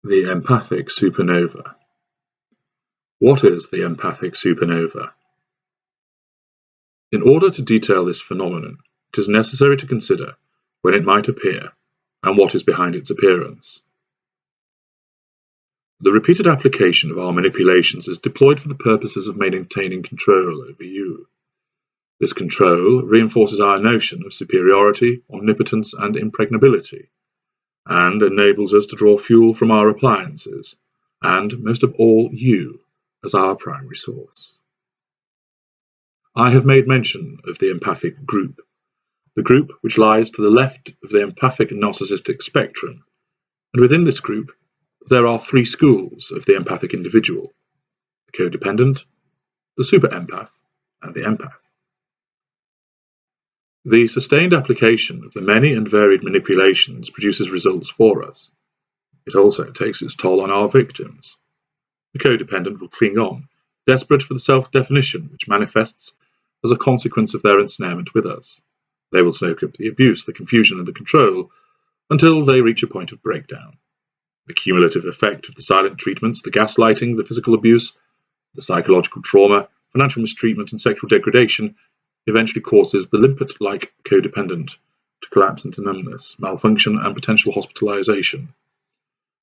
The Empathic Supernova. What is the empathic supernova? In order to detail this phenomenon, it is necessary to consider when it might appear and what is behind its appearance. The repeated application of our manipulations is deployed for the purposes of maintaining control over you. This control reinforces our notion of superiority, omnipotence, and impregnability, and enables us to draw fuel from our appliances, and, most of all, you, as our primary source. I have made mention of the empathic group, the group which lies to the left of the empathic narcissistic spectrum, and within this group there are three schools of the empathic individual: the codependent, the super empath, and the empath. The sustained application of the many and varied manipulations produces results for us. It also takes its toll on our victims. The codependent will cling on, desperate for the self-definition which manifests as a consequence of their ensnarement with us. They will soak up the abuse, the confusion, and the control until they reach a point of breakdown. The cumulative effect of the silent treatments, the gaslighting, the physical abuse, the psychological trauma, financial mistreatment, and sexual degradation eventually causes the limpet-like codependent to collapse into numbness, malfunction, and potential hospitalization.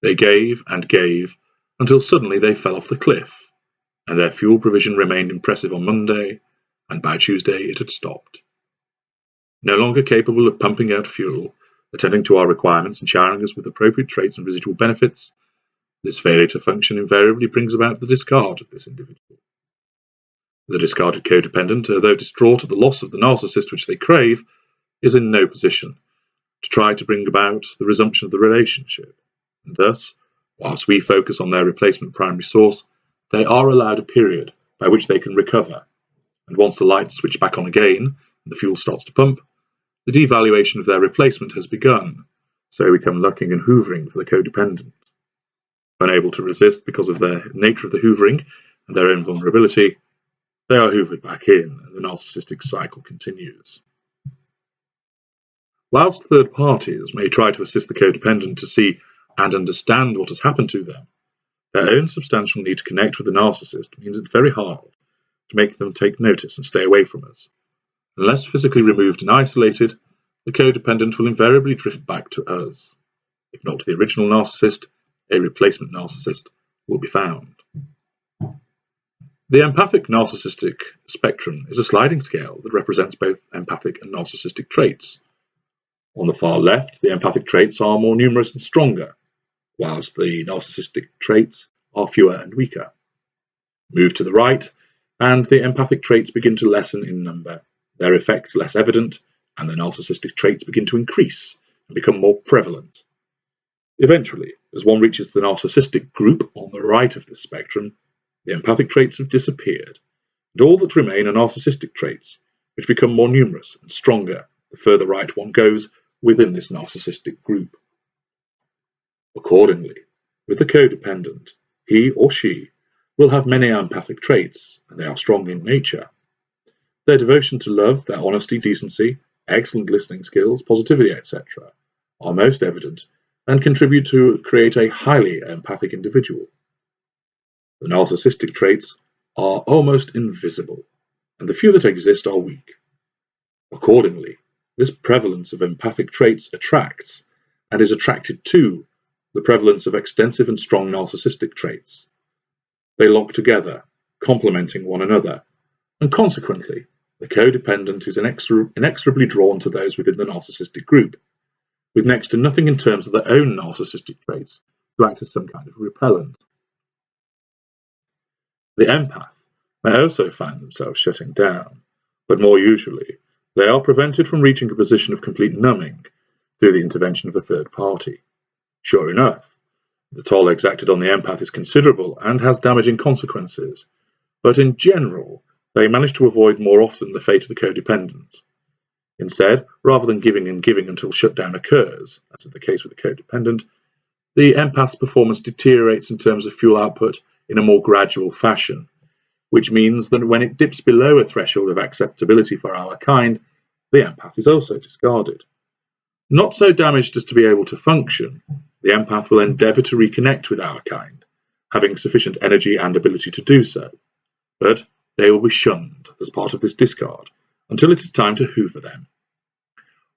They gave and gave until suddenly they fell off the cliff, and their fuel provision remained impressive on Monday, and by Tuesday it had stopped. No longer capable of pumping out fuel, attending to our requirements, and showering us with appropriate traits and residual benefits, this failure to function invariably brings about the discard of this individual. The discarded codependent, although distraught at the loss of the narcissist which they crave, is in no position to try to bring about the resumption of the relationship, and thus, whilst we focus on their replacement primary source, they are allowed a period by which they can recover, and once the lights switch back on again and the fuel starts to pump, the devaluation of their replacement has begun, so we come looking and hoovering for the codependent. Unable to resist because of the nature of the hoovering and their own vulnerability, they are hoovered back in, and the narcissistic cycle continues. Whilst third parties may try to assist the codependent to see and understand what has happened to them, their own substantial need to connect with the narcissist means it's very hard to make them take notice and stay away from us. Unless physically removed and isolated, the codependent will invariably drift back to us. If not to the original narcissist, a replacement narcissist will be found. The empathic narcissistic spectrum is a sliding scale that represents both empathic and narcissistic traits. On the far left, the empathic traits are more numerous and stronger, whilst the narcissistic traits are fewer and weaker. Move to the right, and the empathic traits begin to lessen in number, their effects less evident, and the narcissistic traits begin to increase and become more prevalent. Eventually, as one reaches the narcissistic group on the right of this spectrum, the empathic traits have disappeared, and all that remain are narcissistic traits, which become more numerous and stronger the further right one goes within this narcissistic group. Accordingly, with the codependent, he or she will have many empathic traits, and they are strong in nature. Their devotion to love, their honesty, decency, excellent listening skills, positivity, etc., are most evident and contribute to create a highly empathic individual. The narcissistic traits are almost invisible, and the few that exist are weak. Accordingly, this prevalence of empathic traits attracts and is attracted to the prevalence of extensive and strong narcissistic traits. They lock together, complementing one another, and consequently, the codependent is inexorably drawn to those within the narcissistic group, with next to nothing in terms of their own narcissistic traits to act as some kind of repellent. The empath may also find themselves shutting down, but more usually, they are prevented from reaching a position of complete numbing through the intervention of a third party. Sure enough, the toll exacted on the empath is considerable and has damaging consequences, but in general, they manage to avoid more often the fate of the codependent. Instead, rather than giving and giving until shutdown occurs, as is the case with the codependent, the empath's performance deteriorates in terms of fuel output in a more gradual fashion, which means that when it dips below a threshold of acceptability for our kind, the empath is also discarded. Not so damaged as to be able to function, the empath will endeavour to reconnect with our kind, having sufficient energy and ability to do so, but they will be shunned as part of this discard until it is time to hoover them.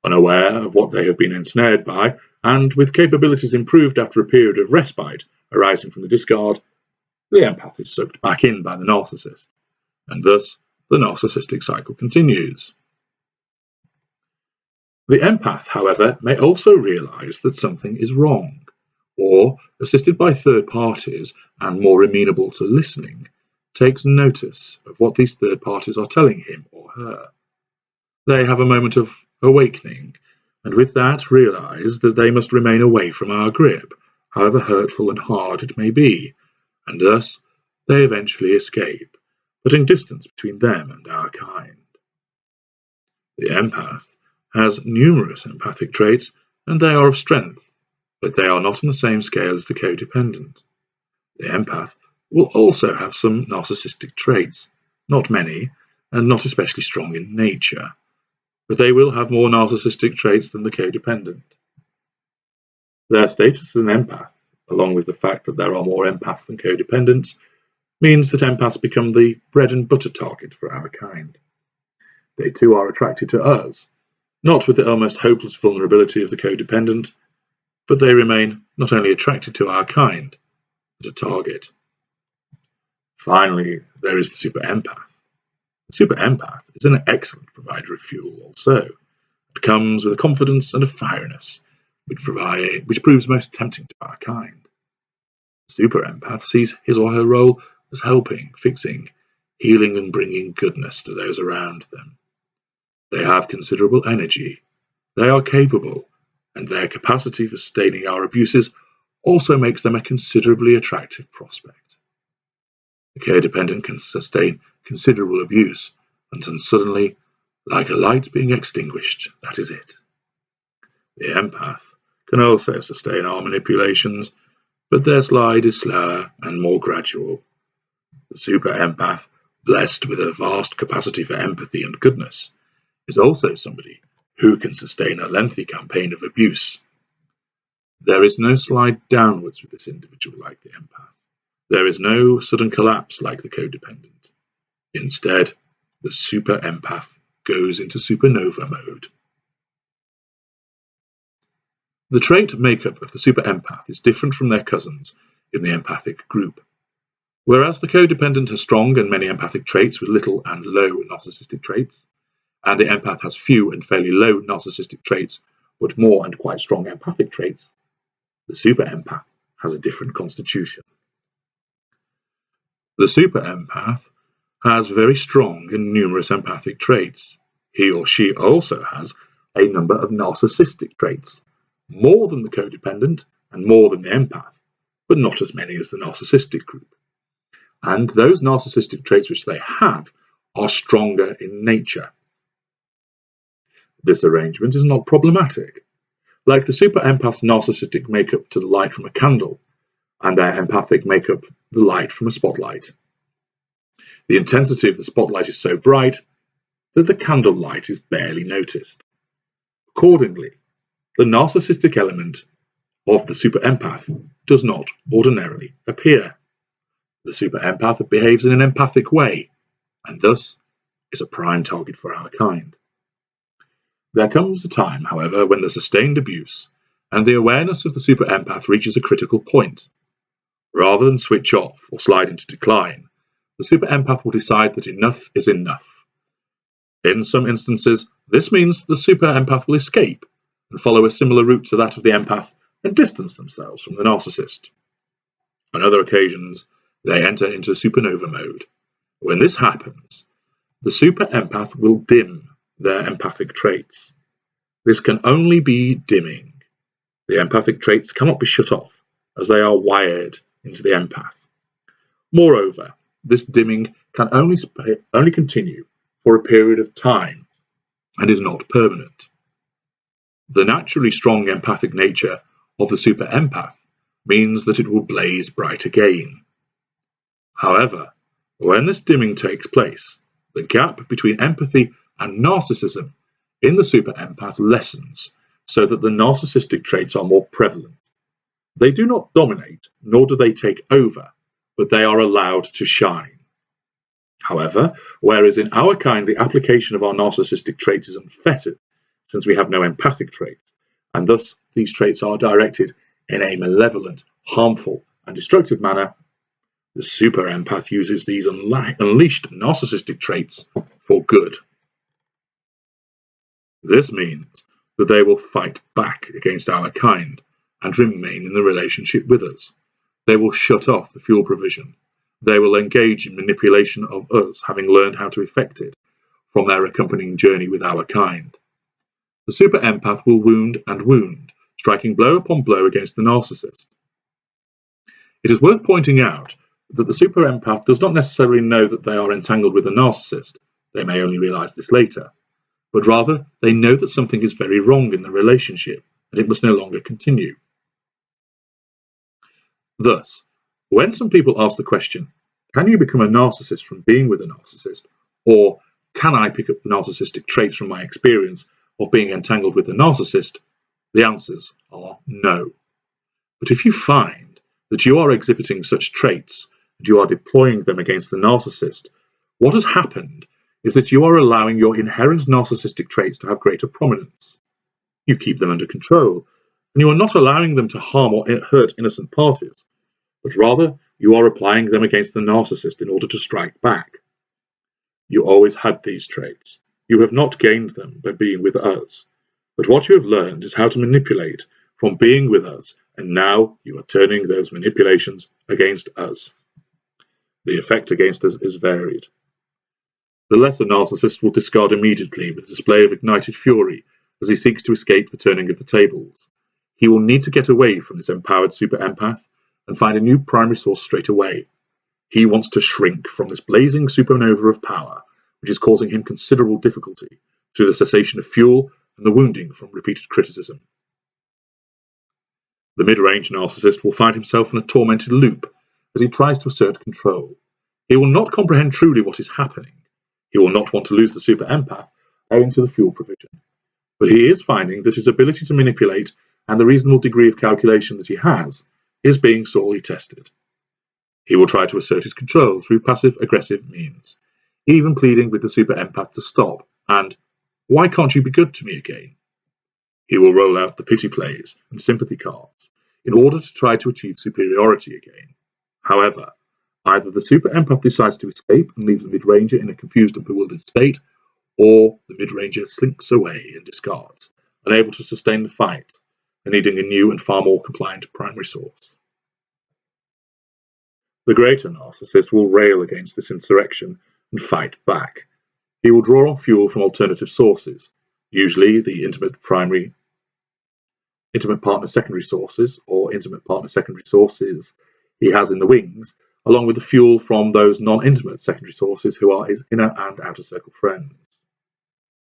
Unaware of what they have been ensnared by, and with capabilities improved after a period of respite arising from the discard, the empath is sucked back in by the narcissist, and thus the narcissistic cycle continues. The empath, however, may also realise that something is wrong, or, assisted by third parties and more amenable to listening, takes notice of what these third parties are telling him or her. They have a moment of awakening, and with that realise that they must remain away from our grip, however hurtful and hard it may be, and thus they eventually escape, putting distance between them and our kind. The empath has numerous empathic traits, and they are of strength, but they are not on the same scale as the codependent. The empath will also have some narcissistic traits, not many, and not especially strong in nature, but they will have more narcissistic traits than the codependent. Their status as an empath, along with the fact that there are more empaths than codependents, means that empaths become the bread and butter target for our kind. They too are attracted to us, not with the almost hopeless vulnerability of the codependent, but they remain not only attracted to our kind, but a target. Finally, there is the super empath. The super empath is an excellent provider of fuel also. It comes with a confidence and a fieriness which proves most tempting to our kind. The super empath sees his or her role as helping, fixing, healing and bringing goodness to those around them. They have considerable energy, they are capable, and their capacity for sustaining our abuses also makes them a considerably attractive prospect. The codependent can sustain considerable abuse, and then suddenly, like a light being extinguished, that is it. The empath can also sustain our manipulations, but their slide is slower and more gradual. The super empath, blessed with a vast capacity for empathy and goodness, is also somebody who can sustain a lengthy campaign of abuse. There is no slide downwards with this individual like the empath. There is no sudden collapse like the codependent. Instead, the super empath goes into supernova mode. The trait makeup of the super empath is different from their cousins in the empathic group. Whereas the codependent has strong and many empathic traits with little and low narcissistic traits, and the empath has few and fairly low narcissistic traits, but more and quite strong empathic traits, the super empath has a different constitution. The super empath has very strong and numerous empathic traits. He or she also has a number of narcissistic traits, more than the codependent and more than the empath, but not as many as the narcissistic group. And those narcissistic traits which they have are stronger in nature. This arrangement is not problematic. Like the super empath's narcissistic makeup to the light from a candle, and their empathic makeup the light from a spotlight. The intensity of the spotlight is so bright that the candle light is barely noticed. Accordingly, the narcissistic element of the super empath does not ordinarily appear. The super empath behaves in an empathic way, and thus is a prime target for our kind. There comes a time, however, when the sustained abuse and the awareness of the super empath reaches a critical point. Rather than switch off or slide into decline, the super empath will decide that enough is enough. In some instances, this means the super empath will escape and follow a similar route to that of the empath and distance themselves from the narcissist. On other occasions, they enter into supernova mode. When this happens, the super empath will dim their empathic traits. This can only be dimming. The empathic traits cannot be shut off, as they are wired into the empath. Moreover, this dimming can only continue for a period of time and is not permanent. The naturally strong empathic nature of the super empath means that it will blaze bright again. However, when this dimming takes place, the gap between empathy and narcissism in the super empath lessens so that the narcissistic traits are more prevalent. They do not dominate, nor do they take over, but they are allowed to shine. However, whereas in our kind the application of our narcissistic traits is unfettered, since we have no empathic traits, and thus these traits are directed in a malevolent, harmful, and destructive manner, the Super Empath uses these unleashed narcissistic traits for good. This means that they will fight back against our kind and remain in the relationship with us. They will shut off the fuel provision. They will engage in manipulation of us, having learned how to effect it from their accompanying journey with our kind. The Super Empath will wound and wound, striking blow upon blow against the narcissist. It is worth pointing out that the Super Empath does not necessarily know that they are entangled with a narcissist. They may only realize this later. But rather, they know that something is very wrong in the relationship, and it must no longer continue. Thus, when some people ask the question, can you become a narcissist from being with a narcissist? Or can I pick up the narcissistic traits from my experience of being entangled with a narcissist? The answers are no. But if you find that you are exhibiting such traits and you are deploying them against the narcissist, what has happened is that you are allowing your inherent narcissistic traits to have greater prominence. You keep them under control, and you are not allowing them to harm or hurt innocent parties, but rather you are applying them against the narcissist in order to strike back. You always had these traits. You have not gained them by being with us, but what you have learned is how to manipulate from being with us, and now you are turning those manipulations against us. The effect against us is varied. The lesser narcissist will discard immediately with a display of ignited fury as he seeks to escape the turning of the tables. He will need to get away from his empowered Super Empath and find a new primary source straight away. He wants to shrink from this blazing supernova of power, which is causing him considerable difficulty through the cessation of fuel and the wounding from repeated criticism. The mid-range narcissist will find himself in a tormented loop as he tries to assert control. He will not comprehend truly what is happening. He will not want to lose the Super Empath owing to the fuel provision, but he is finding that his ability to manipulate and the reasonable degree of calculation that he has is being sorely tested. He will try to assert his control through passive-aggressive means, even pleading with the Super Empath to stop and, "Why can't you be good to me again?" He will roll out the pity plays and sympathy cards in order to try to achieve superiority again. However, either the Super Empath decides to escape and leaves the Midranger in a confused and bewildered state, or the Midranger slinks away and discards, unable to sustain the fight, and needing a new and far more compliant primary source. The Greater Narcissist will rail against this insurrection and fight back. He will draw on fuel from alternative sources, usually the intimate partner secondary sources, or intimate partner secondary sources he has in the wings, along with the fuel from those non-intimate secondary sources who are his inner and outer circle friends.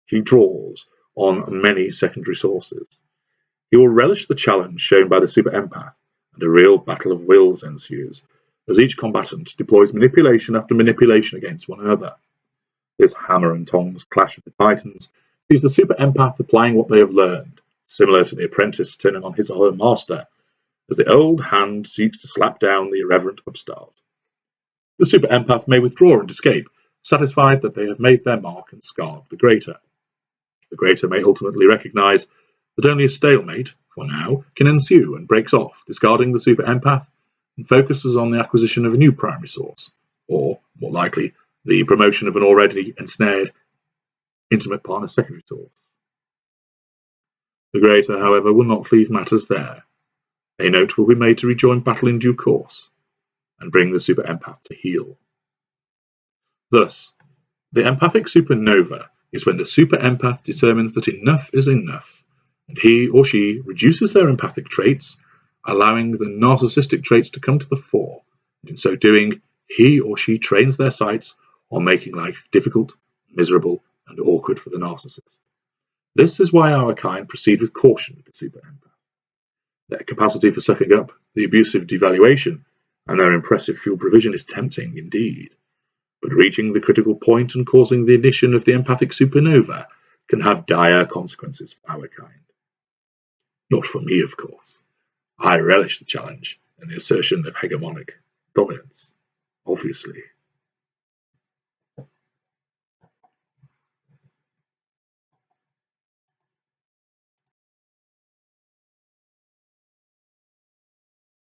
He draws on many secondary sources. He will relish the challenge shown by the Super Empath, and a real battle of wills ensues, as each combatant deploys manipulation after manipulation against one another. This hammer and tongs clash of the titans sees the Super Empath applying what they have learned, similar to the apprentice turning on his or her master, as the old hand seeks to slap down the irreverent upstart. The Super Empath may withdraw and escape, satisfied that they have made their mark and scarred the Greater. The Greater may ultimately recognize that only a stalemate, for now, can ensue and breaks off, discarding the Super Empath, and focuses on the acquisition of a new primary source, or, more likely, the promotion of an already ensnared intimate partner secondary source. The Greater, however, will not leave matters there. A note will be made to rejoin battle in due course, and bring the Super Empath to heel. Thus, the Empathic Supernova is when the Super Empath determines that enough is enough, and he or she reduces their empathic traits, allowing the narcissistic traits to come to the fore, and in so doing, he or she trains their sights on making life difficult, miserable, and awkward for the narcissist. This is why our kind proceed with caution with the Super Empath. Their capacity for sucking up the abusive devaluation and their impressive fuel provision is tempting indeed, but reaching the critical point and causing the ignition of the Empathic Supernova can have dire consequences for our kind. Not for me, of course. I relish the challenge and the assertion of hegemonic dominance, obviously.